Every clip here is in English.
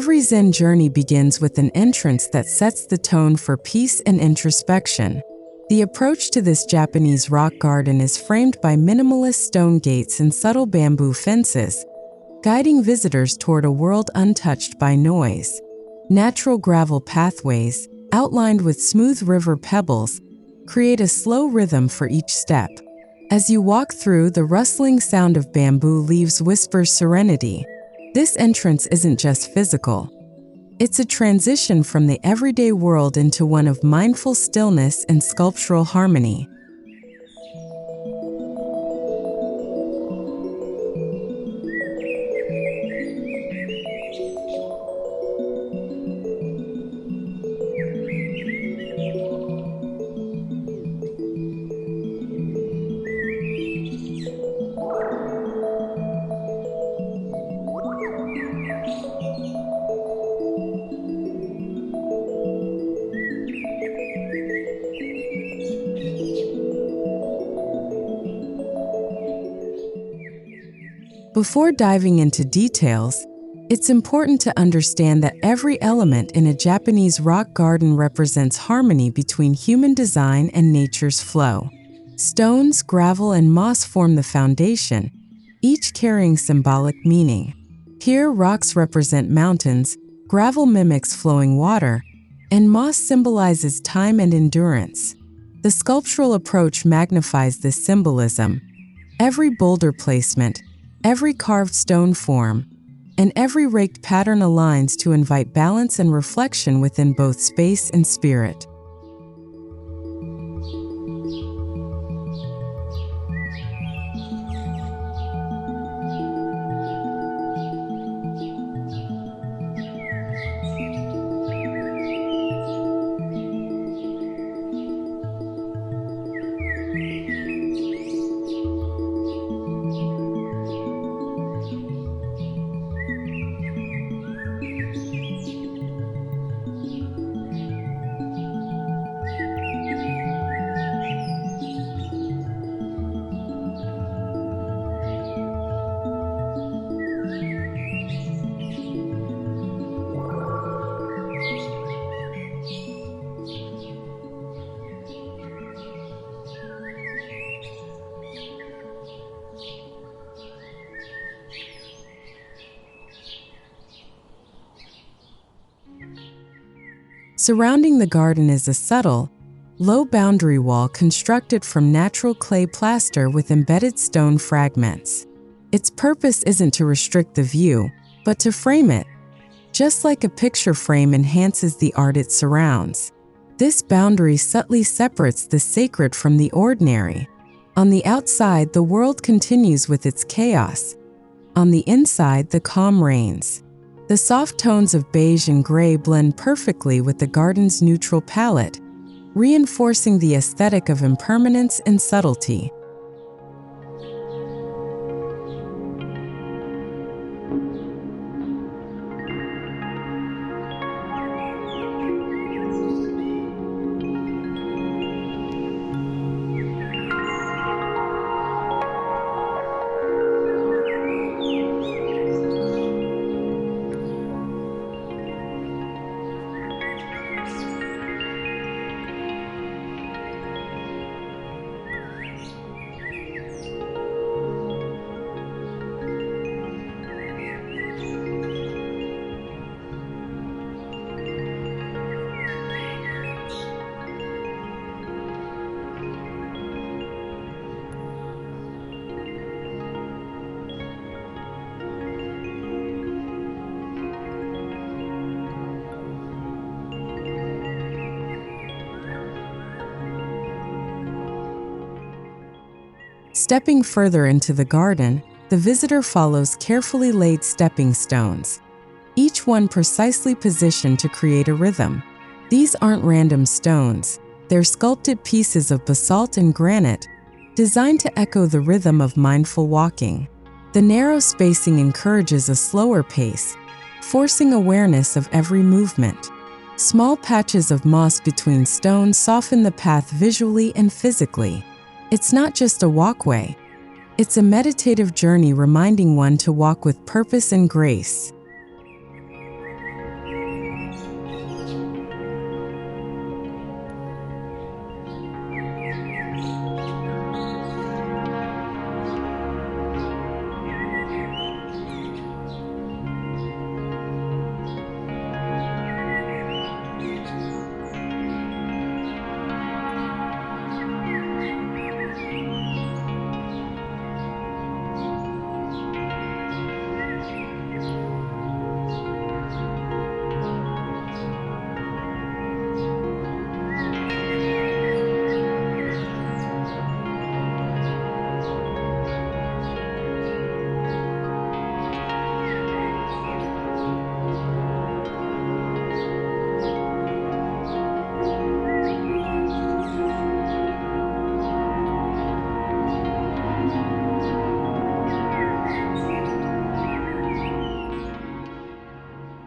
Every Zen journey begins with an entrance that sets the tone for peace and introspection. The approach to this Japanese rock garden is framed by minimalist stone gates and subtle bamboo fences, guiding visitors toward a world untouched by noise. Natural gravel pathways, outlined with smooth river pebbles, create a slow rhythm for each step. As you walk through, the rustling sound of bamboo leaves whispers serenity. This entrance isn't just physical. It's a transition from the everyday world into one of mindful stillness and sculptural harmony. Before diving into details, it's important to understand that every element in a Japanese rock garden represents harmony between human design and nature's flow. Stones, gravel, and moss form the foundation, each carrying symbolic meaning. Here, rocks represent mountains, gravel mimics flowing water, and moss symbolizes time and endurance. The sculptural approach magnifies this symbolism. Every boulder placement, every carved stone form, and every raked pattern aligns to invite balance and reflection within both space and spirit. Surrounding the garden is a subtle, low boundary wall constructed from natural clay plaster with embedded stone fragments. Its purpose isn't to restrict the view, but to frame it, just like a picture frame enhances the art it surrounds. This boundary subtly separates the sacred from the ordinary. On the outside, the world continues with its chaos. On the inside, the calm reigns. The soft tones of beige and gray blend perfectly with the garden's neutral palette, reinforcing the aesthetic of impermanence and subtlety. Stepping further into the garden, the visitor follows carefully laid stepping stones, each one precisely positioned to create a rhythm. These aren't random stones, they're sculpted pieces of basalt and granite, designed to echo the rhythm of mindful walking. The narrow spacing encourages a slower pace, forcing awareness of every movement. Small patches of moss between stones soften the path visually and physically. It's not just a walkway. It's a meditative journey reminding one to walk with purpose and grace.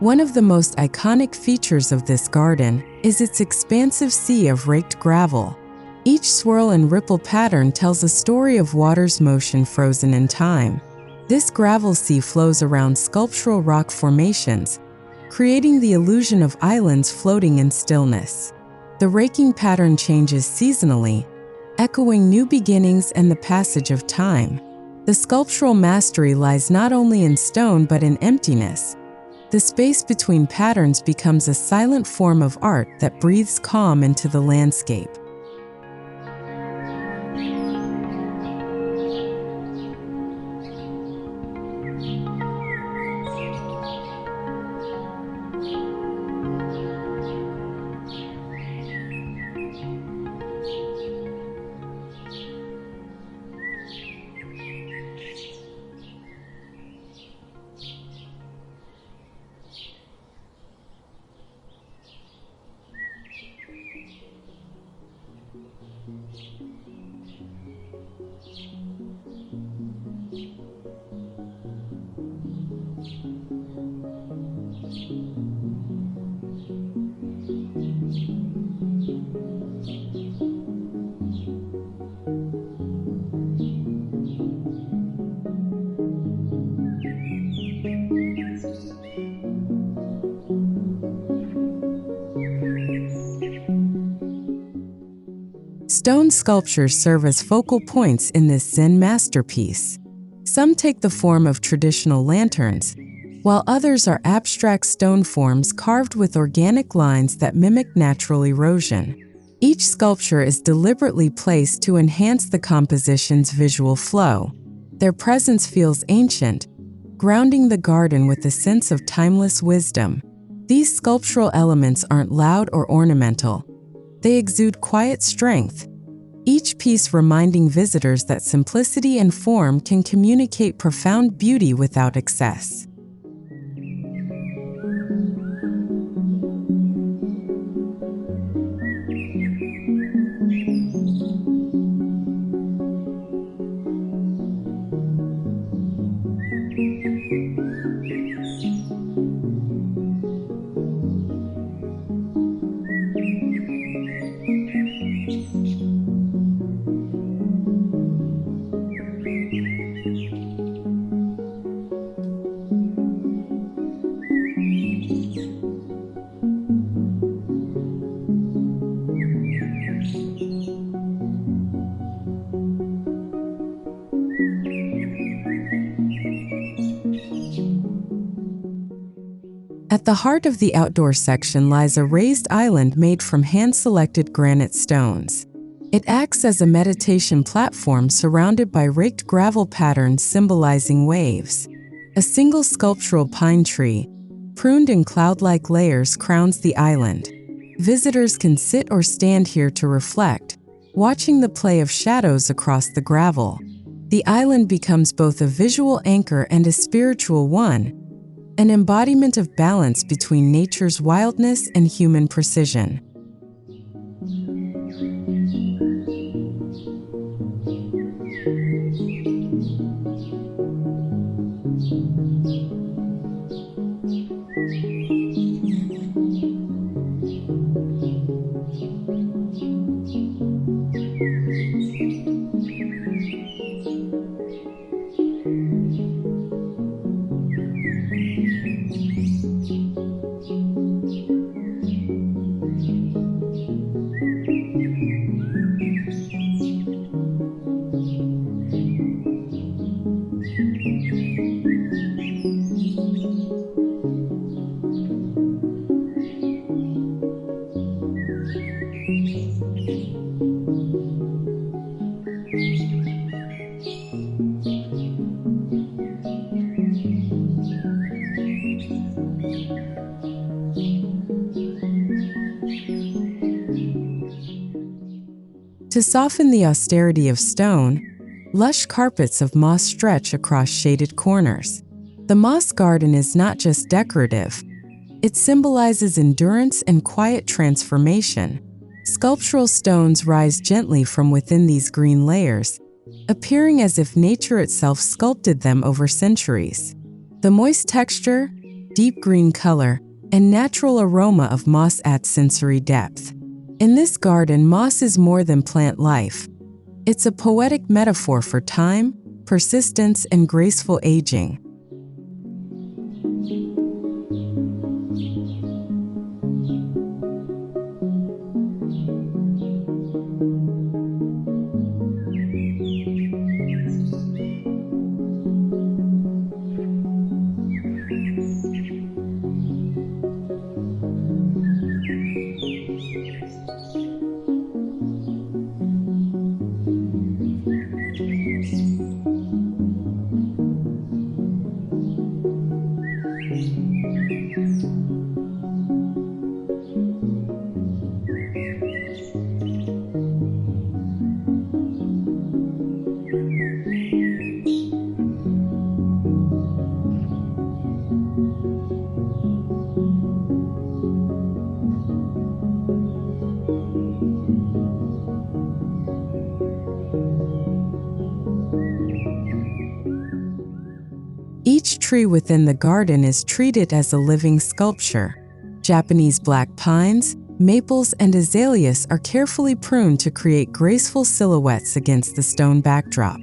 One of the most iconic features of this garden is its expansive sea of raked gravel. Each swirl and ripple pattern tells a story of water's motion frozen in time. This gravel sea flows around sculptural rock formations, creating the illusion of islands floating in stillness. The raking pattern changes seasonally, echoing new beginnings and the passage of time. The sculptural mastery lies not only in stone but in emptiness. The space between patterns becomes a silent form of art that breathes calm into the landscape. Stone sculptures serve as focal points in this Zen masterpiece. Some take the form of traditional lanterns, while others are abstract stone forms carved with organic lines that mimic natural erosion. Each sculpture is deliberately placed to enhance the composition's visual flow. Their presence feels ancient, grounding the garden with a sense of timeless wisdom. These sculptural elements aren't loud or ornamental. They exude quiet strength, each piece reminding visitors that simplicity and form can communicate profound beauty without excess. At the heart of the outdoor section lies a raised island made from hand-selected granite stones. It acts as a meditation platform surrounded by raked gravel patterns symbolizing waves. A single sculptural pine tree, pruned in cloud-like layers, crowns the island. Visitors can sit or stand here to reflect, watching the play of shadows across the gravel. The island becomes both a visual anchor and a spiritual one, an embodiment of balance between nature's wildness and human precision. To soften the austerity of stone, lush carpets of moss stretch across shaded corners. The moss garden is not just decorative. It symbolizes endurance and quiet transformation. Sculptural stones rise gently from within these green layers, appearing as if nature itself sculpted them over centuries. The moist texture, deep green color, and natural aroma of moss adds sensory depth. In this garden, moss is more than plant life. It's a poetic metaphor for time, persistence, and graceful aging. Each tree within the garden is treated as a living sculpture. Japanese black pines, maples, and azaleas are carefully pruned to create graceful silhouettes against the stone backdrop.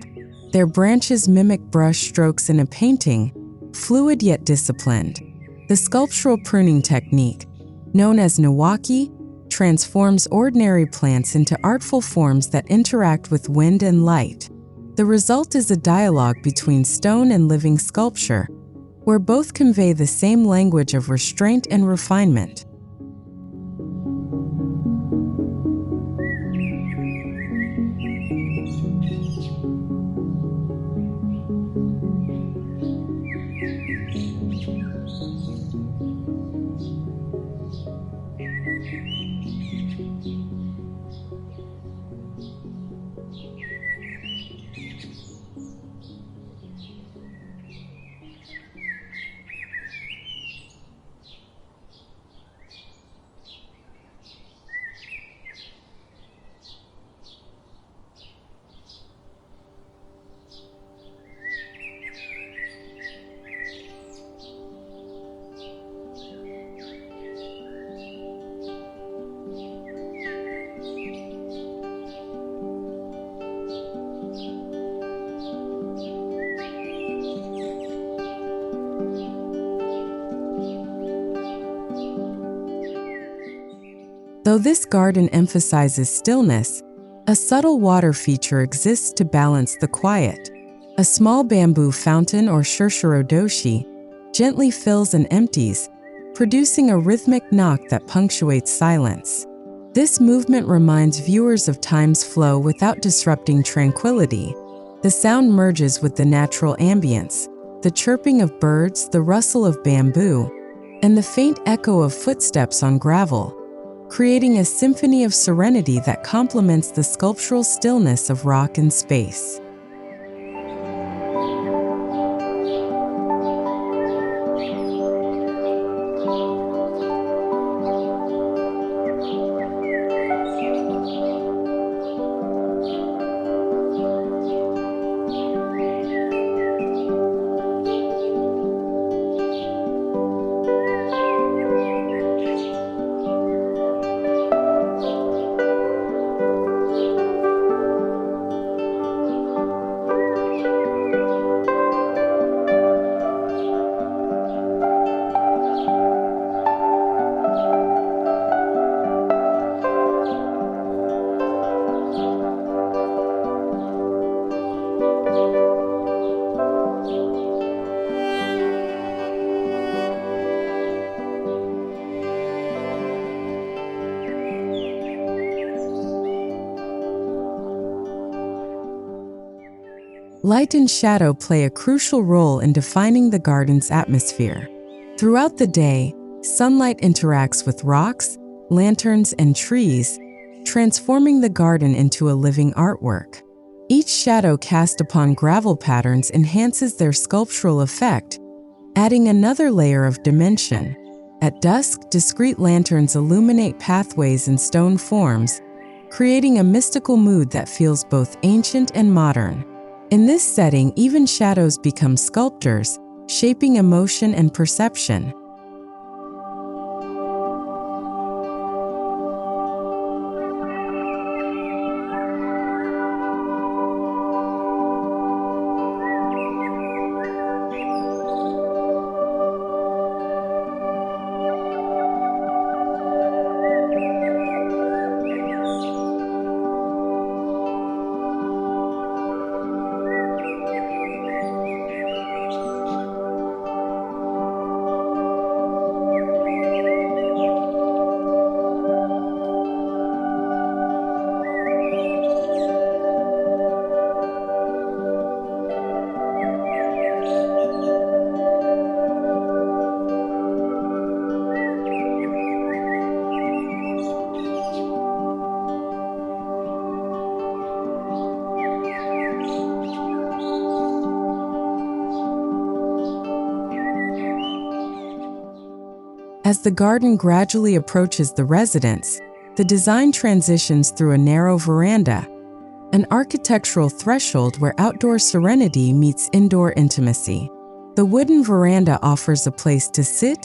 Their branches mimic brush strokes in a painting, fluid yet disciplined. The sculptural pruning technique, known as Niwaki, transforms ordinary plants into artful forms that interact with wind and light. The result is a dialogue between stone and living sculpture, where both convey the same language of restraint and refinement. Though this garden emphasizes stillness, a subtle water feature exists to balance the quiet. A small bamboo fountain or shurshuro-doshi gently fills and empties, producing a rhythmic knock that punctuates silence. This movement reminds viewers of time's flow without disrupting tranquility. The sound merges with the natural ambience, the chirping of birds, the rustle of bamboo, and the faint echo of footsteps on gravel, creating a symphony of serenity that complements the sculptural stillness of rock and space. Light and shadow play a crucial role in defining the garden's atmosphere. Throughout the day, sunlight interacts with rocks, lanterns, and trees, transforming the garden into a living artwork. Each shadow cast upon gravel patterns enhances their sculptural effect, adding another layer of dimension. At dusk, discrete lanterns illuminate pathways and stone forms, creating a mystical mood that feels both ancient and modern. In this setting, even shadows become sculptors, shaping emotion and perception. As the garden gradually approaches the residence, the design transitions through a narrow veranda, an architectural threshold where outdoor serenity meets indoor intimacy. The wooden veranda offers a place to sit,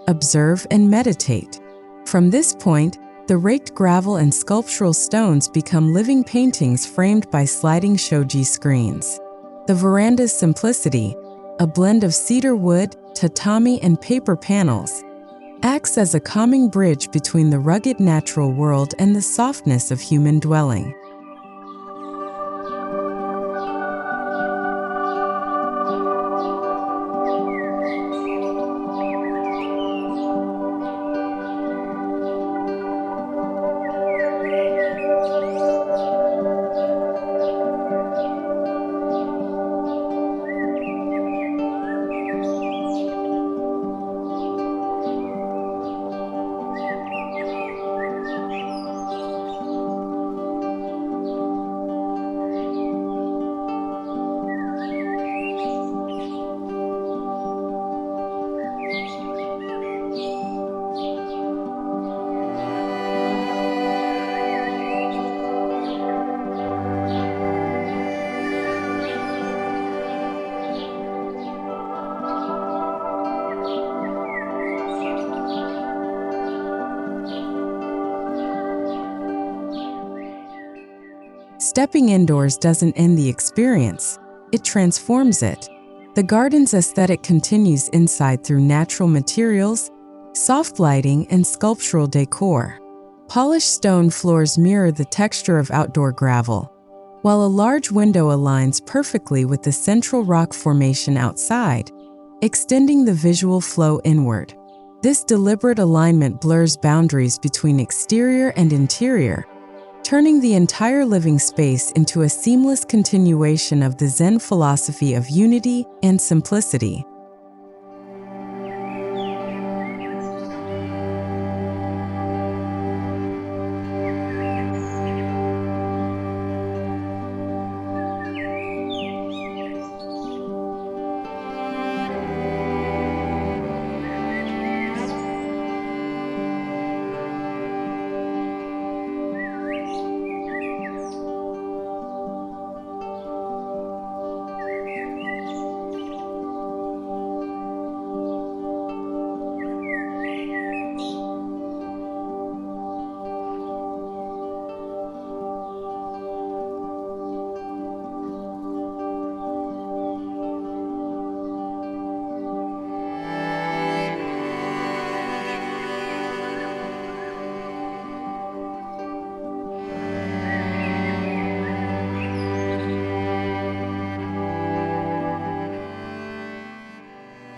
observe, and meditate. From this point, the raked gravel and sculptural stones become living paintings framed by sliding shoji screens. The veranda's simplicity, a blend of cedar wood, tatami, and paper panels, acts as a calming bridge between the rugged natural world and the softness of human dwelling. Stepping indoors doesn't end the experience, it transforms it. The garden's aesthetic continues inside through natural materials, soft lighting, and sculptural decor. Polished stone floors mirror the texture of outdoor gravel, while a large window aligns perfectly with the central rock formation outside, extending the visual flow inward. This deliberate alignment blurs boundaries between exterior and interior, turning the entire living space into a seamless continuation of the Zen philosophy of unity and simplicity.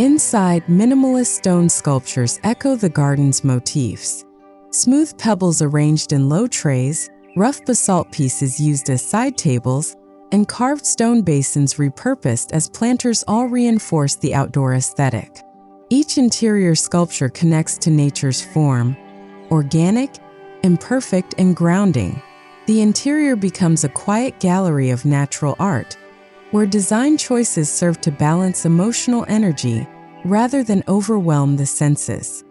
Inside, minimalist stone sculptures echo the garden's motifs. Smooth pebbles arranged in low trays, rough basalt pieces used as side tables, and carved stone basins repurposed as planters all reinforce the outdoor aesthetic. Each interior sculpture connects to nature's form, organic, imperfect, and grounding. The interior becomes a quiet gallery of natural art, where design choices serve to balance emotional energy rather than overwhelm the senses.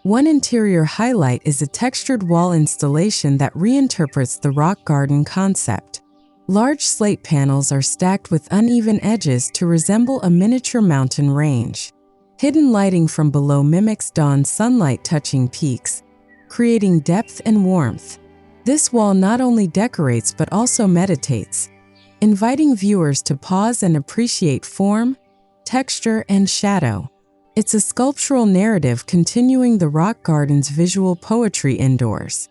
One interior highlight is a textured wall installation that reinterprets the rock garden concept. Large slate panels are stacked with uneven edges to resemble a miniature mountain range. Hidden lighting from below mimics dawn sunlight touching peaks, creating depth and warmth. This wall not only decorates but also meditates, inviting viewers to pause and appreciate form, texture, and shadow. It's a sculptural narrative continuing the rock garden's visual poetry indoors.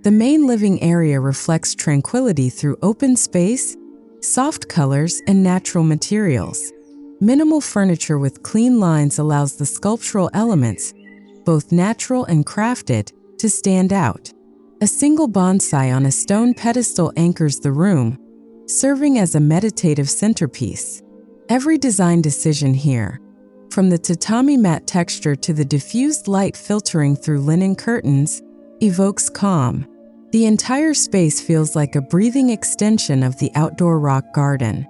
The main living area reflects tranquility through open space, soft colors, and natural materials. Minimal furniture with clean lines allows the sculptural elements, both natural and crafted, to stand out. A single bonsai on a stone pedestal anchors the room, serving as a meditative centerpiece. Every design decision here, from the tatami mat texture to the diffused light filtering through linen curtains, evokes calm. The entire space feels like a breathing extension of the outdoor rock garden.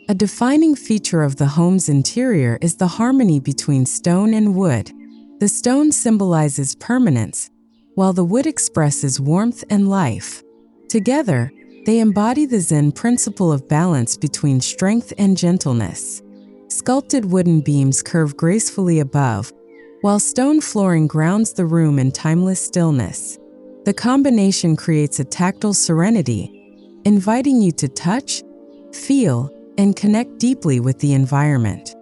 A defining feature of the home's interior is the harmony between stone and wood. The stone symbolizes permanence, while the wood expresses warmth and life. Together, they embody the Zen principle of balance between strength and gentleness. Sculpted wooden beams curve gracefully above, while stone flooring grounds the room in timeless stillness. The combination creates a tactile serenity, inviting you to touch, feel, and connect deeply with the environment.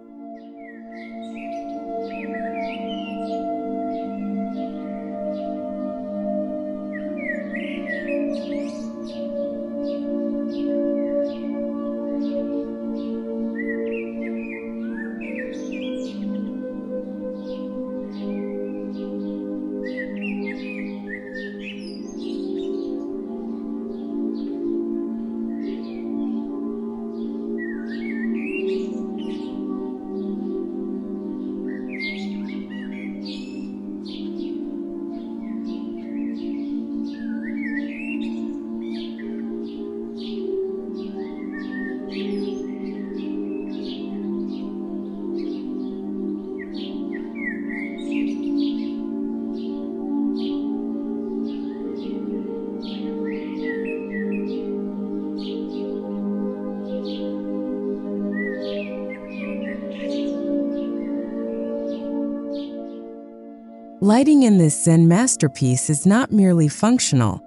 Lighting in this Zen masterpiece is not merely functional,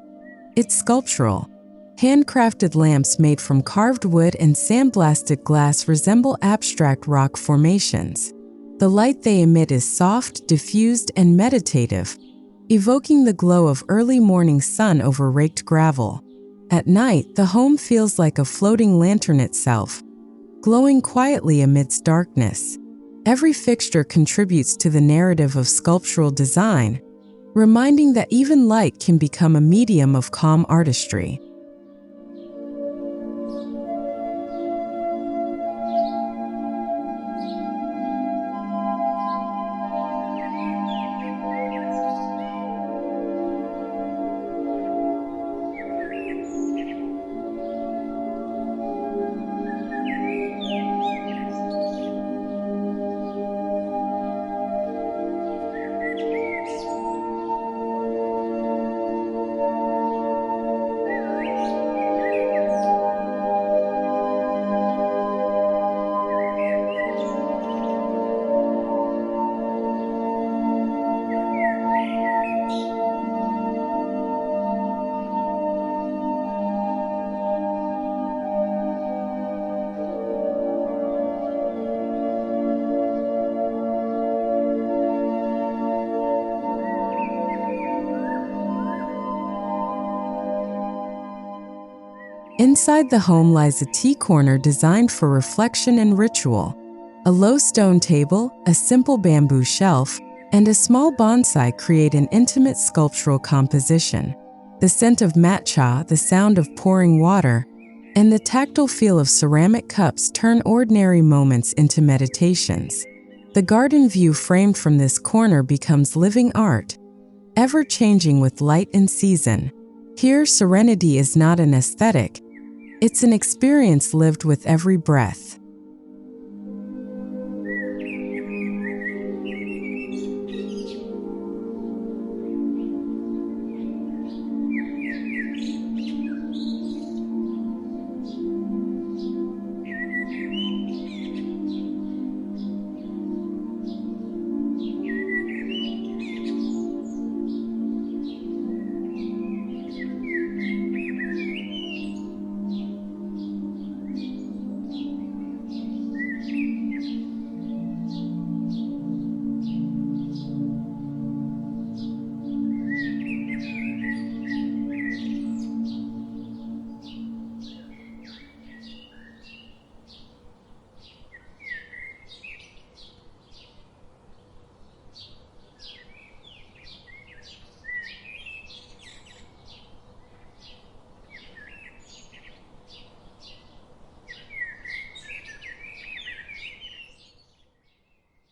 it's sculptural. Handcrafted lamps made from carved wood and sandblasted glass resemble abstract rock formations. The light they emit is soft, diffused, and meditative, evoking the glow of early morning sun over raked gravel. At night, the home feels like a floating lantern itself, glowing quietly amidst darkness. Every fixture contributes to the narrative of sculptural design, reminding that even light can become a medium of calm artistry. Inside the home lies a tea corner designed for reflection and ritual. A low stone table, a simple bamboo shelf, and a small bonsai create an intimate sculptural composition. The scent of matcha, the sound of pouring water, and the tactile feel of ceramic cups turn ordinary moments into meditations. The garden view framed from this corner becomes living art, ever-changing with light and season. Here, serenity is not an aesthetic, it's an experience lived with every breath.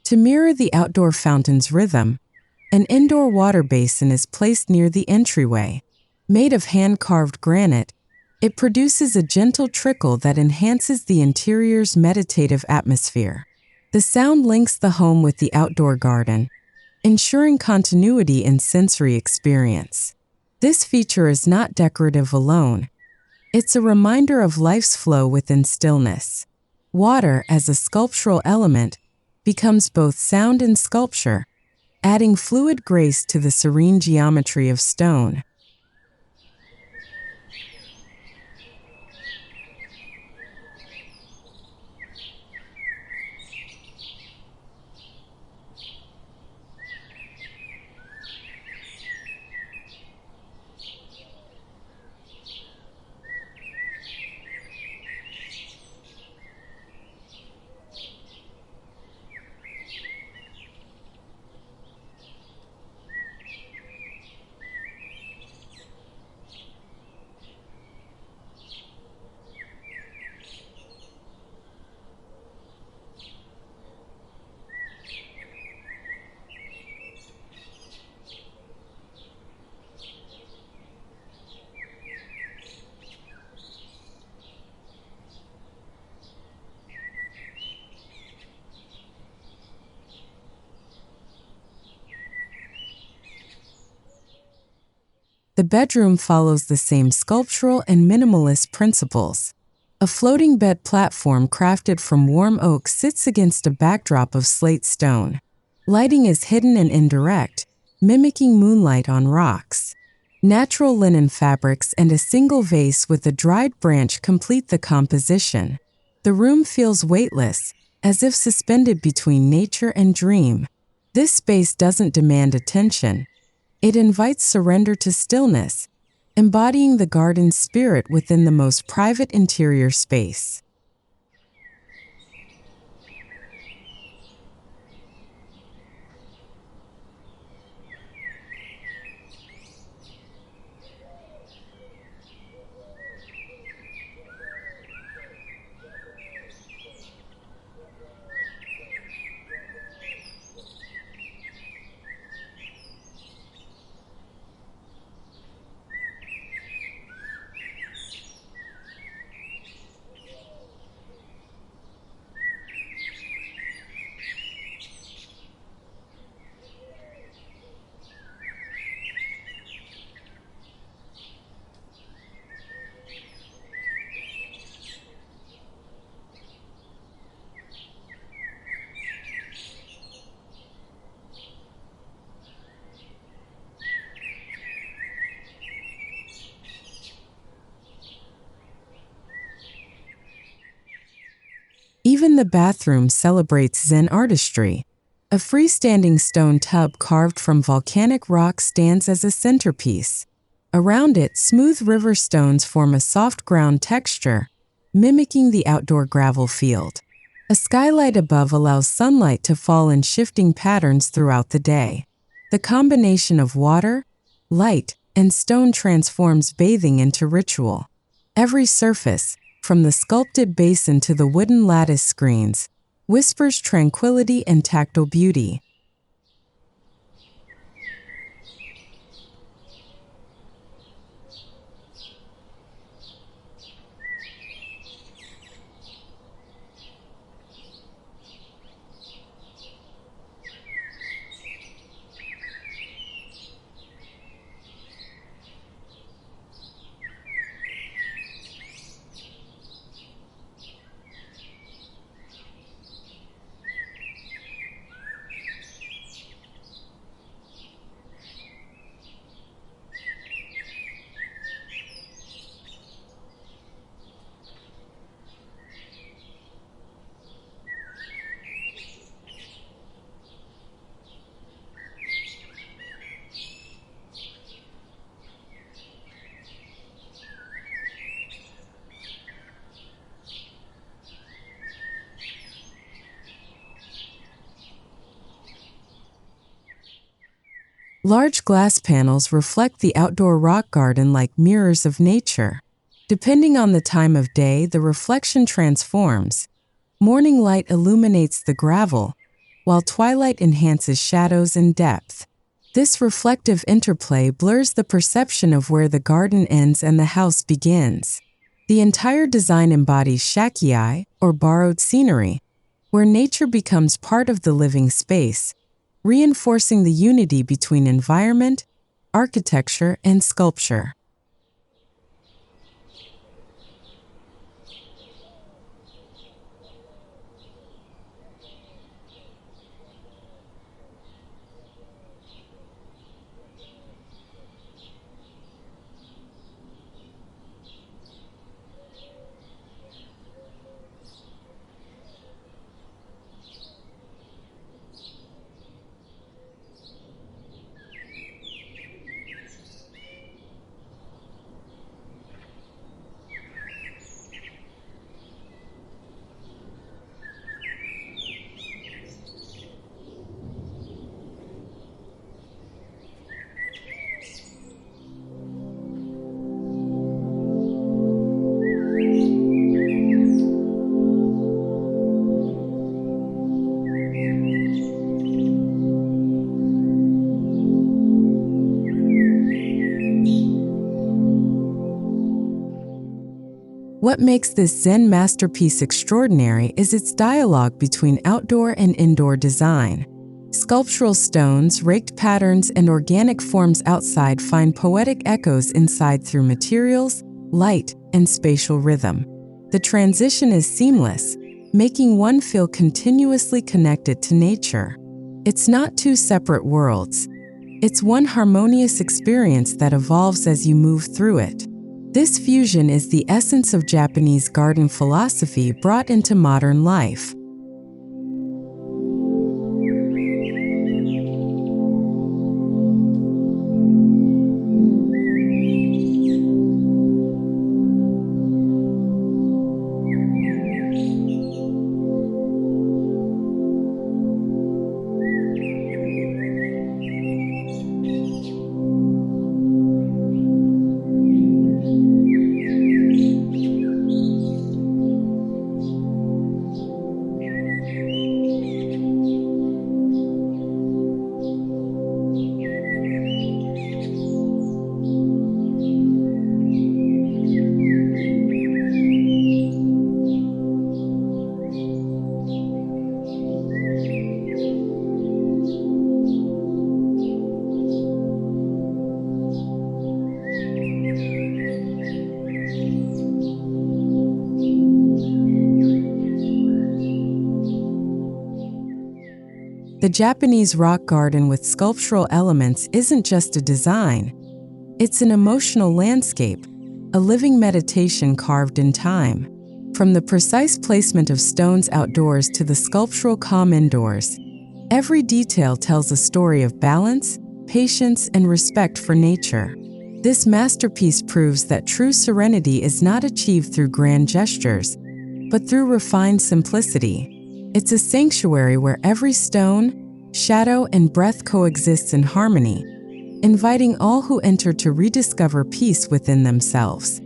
To mirror the outdoor fountain's rhythm, an indoor water basin is placed near the entryway. Made of hand-carved granite, it produces a gentle trickle that enhances the interior's meditative atmosphere. The sound links the home with the outdoor garden, ensuring continuity in sensory experience. This feature is not decorative alone. It's a reminder of life's flow within stillness. Water, as a sculptural element, becomes both sound and sculpture, adding fluid grace to the serene geometry of stone. The bedroom follows the same sculptural and minimalist principles. A floating bed platform crafted from warm oak sits against a backdrop of slate stone. Lighting is hidden and indirect, mimicking moonlight on rocks. Natural linen fabrics and a single vase with a dried branch complete the composition. The room feels weightless, as if suspended between nature and dream. This space doesn't demand attention. It invites surrender to stillness, embodying the garden's spirit within the most private interior space. Even the bathroom celebrates Zen artistry. A freestanding stone tub carved from volcanic rock stands as a centerpiece. Around it, smooth river stones form a soft ground texture, mimicking the outdoor gravel field. A skylight above allows sunlight to fall in shifting patterns throughout the day. The combination of water, light, and stone transforms bathing into ritual. Every surface, from the sculpted basin to the wooden lattice screens, whispers tranquility and tactile beauty. Large glass panels reflect the outdoor rock garden like mirrors of nature. Depending on the time of day, the reflection transforms. Morning light illuminates the gravel, while twilight enhances shadows and depth. This reflective interplay blurs the perception of where the garden ends and the house begins. The entire design embodies shakiai, or borrowed scenery, where nature becomes part of the living space, reinforcing the unity between environment, architecture, and sculpture. What makes this Zen masterpiece extraordinary is its dialogue between outdoor and indoor design. Sculptural stones, raked patterns, and organic forms outside find poetic echoes inside through materials, light, and spatial rhythm. The transition is seamless, making one feel continuously connected to nature. It's not two separate worlds. It's one harmonious experience that evolves as you move through it. This fusion is the essence of Japanese garden philosophy brought into modern life. The Japanese rock garden with sculptural elements isn't just a design. It's an emotional landscape, a living meditation carved in time. From the precise placement of stones outdoors to the sculptural calm indoors, every detail tells a story of balance, patience, and respect for nature. This masterpiece proves that true serenity is not achieved through grand gestures, but through refined simplicity. It's a sanctuary where every stone, shadow, and breath coexists in harmony, inviting all who enter to rediscover peace within themselves.